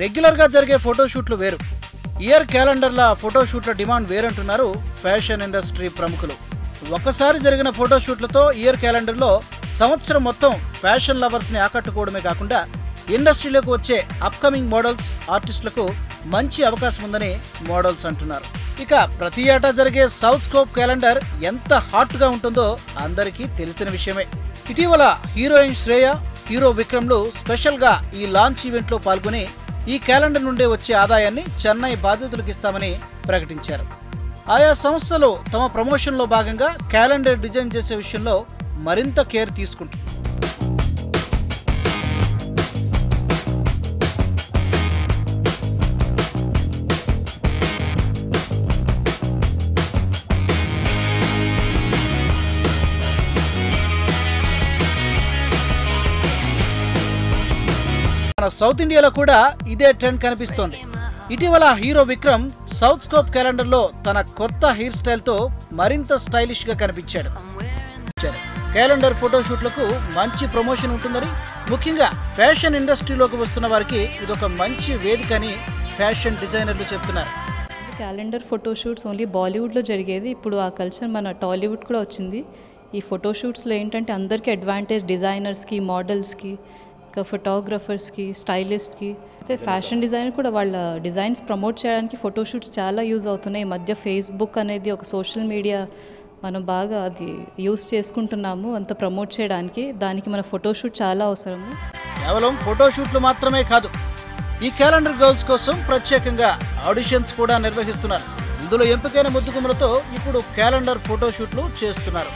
Regular గా జరిగే ఫోటోషూట్లు వేరు, ఇయర్ క్యాలెండర్ల ఫోటోషూట్ల డిమాండ్ వేరంటున్నారు ఫ్యాషన్ ఇండస్ట్రీ ప్రముఖులు. ఒక్కసారి జరిగిన ఫోటోషూట్లతో ఇయర్ క్యాలెండర్లో సంవత్సరం మొత్తం ఫ్యాషన్ లవర్స్ ని ఆకట్టుకోవడమే కాకుండా ఇండస్ట్రీలోకి వచ్చే అప్కమింగ్ మోడల్స్, ఆర్టిస్టులకు మంచి అవకాశం ఉందని మోడల్స్ అంటున్నారు. ఇక ప్రతి ఏటా జరిగే సౌత్ స్కోప్ క్యాలెండర్ ఎంత హాట్ గా ఉంటుందో అందరికీ తెలిసిన విషయమే. ఇటీవల హీరోయిన్ శ్రేయ, హీరో విక్రమ్లు స్పెషల్ గా ఈ లాంచ్ ఈవెంట్ లో పాల్గొని ఈ క్యాలెండర్ నుండి వచ్చే ఆదాయాన్ని చెన్నై బాధితులకు ఇస్తామని ప్రకటించారు. ఆయా సంస్థలు తమ ప్రమోషన్ లో భాగంగా క్యాలెండర్ డిజైన్ చేసే విషయంలో మరింత కేర్ తీసుకుంటారు. మన సౌత్ ఇండియాలో కూడా ఇదే ట్రెండ్ కనిపిస్తోంది. ఇటీవల hero Vikram south scope calendar లో తన కొత్త హెయిర్ స్టైల్ తో మరింత స్టైలిష్ గా కనిపించాడు. క్యాలెండర్ ఫోటోషూట్లకు మంచి ప్రమోషన్ ఉంటుందని, ముఖ్యంగా ఫ్యాషన్ ఇండస్ట్రీలోకి వస్తున్న వారికి ఇదొక మంచి వేదిక అని ఫ్యాషన్ డిజైనర్లు చెప్తున్నారు. క్యాలెండర్ ఫోటోషూట్స్ ఓన్లీ బాలీవుడ్లో జరిగేది, ఇప్పుడు ఆ కల్చర్ మన టాలీవుడ్ కూడా వచ్చింది. ఈ ఫోటోషూట్స్లో ఏంటంటే అందరికీ అడ్వాంటేజ్, డిజైనర్స్కి, మోడల్స్కి, ఇంకా ఫోటోగ్రఫర్స్కి, స్టైలిస్ట్కి. అయితే ఫ్యాషన్ డిజైనర్ కూడా వాళ్ళ డిజైన్స్ ప్రమోట్ చేయడానికి ఫోటోషూట్స్ చాలా యూజ్ అవుతున్నాయి. ఈ మధ్య ఫేస్బుక్ అనేది ఒక సోషల్ మీడియా మనం బాగా అది యూజ్ చేసుకుంటున్నాము అంత ప్రమోట్ చేయడానికి. దానికి మన ఫోటోషూట్ చాలా అవసరము. కేవలం ఫోటోషూట్లు మాత్రమే కాదు, ఈ క్యాలెండర్ గర్ల్స్ కోసం ప్రత్యేకంగా ఆడిషన్స్ కూడా నిర్వహిస్తున్నారు. ఇందులో ఎంపికైన ముద్దుగుమ్మలతో ఇప్పుడు క్యాలెండర్ ఫోటోషూట్లు చేస్తున్నారు.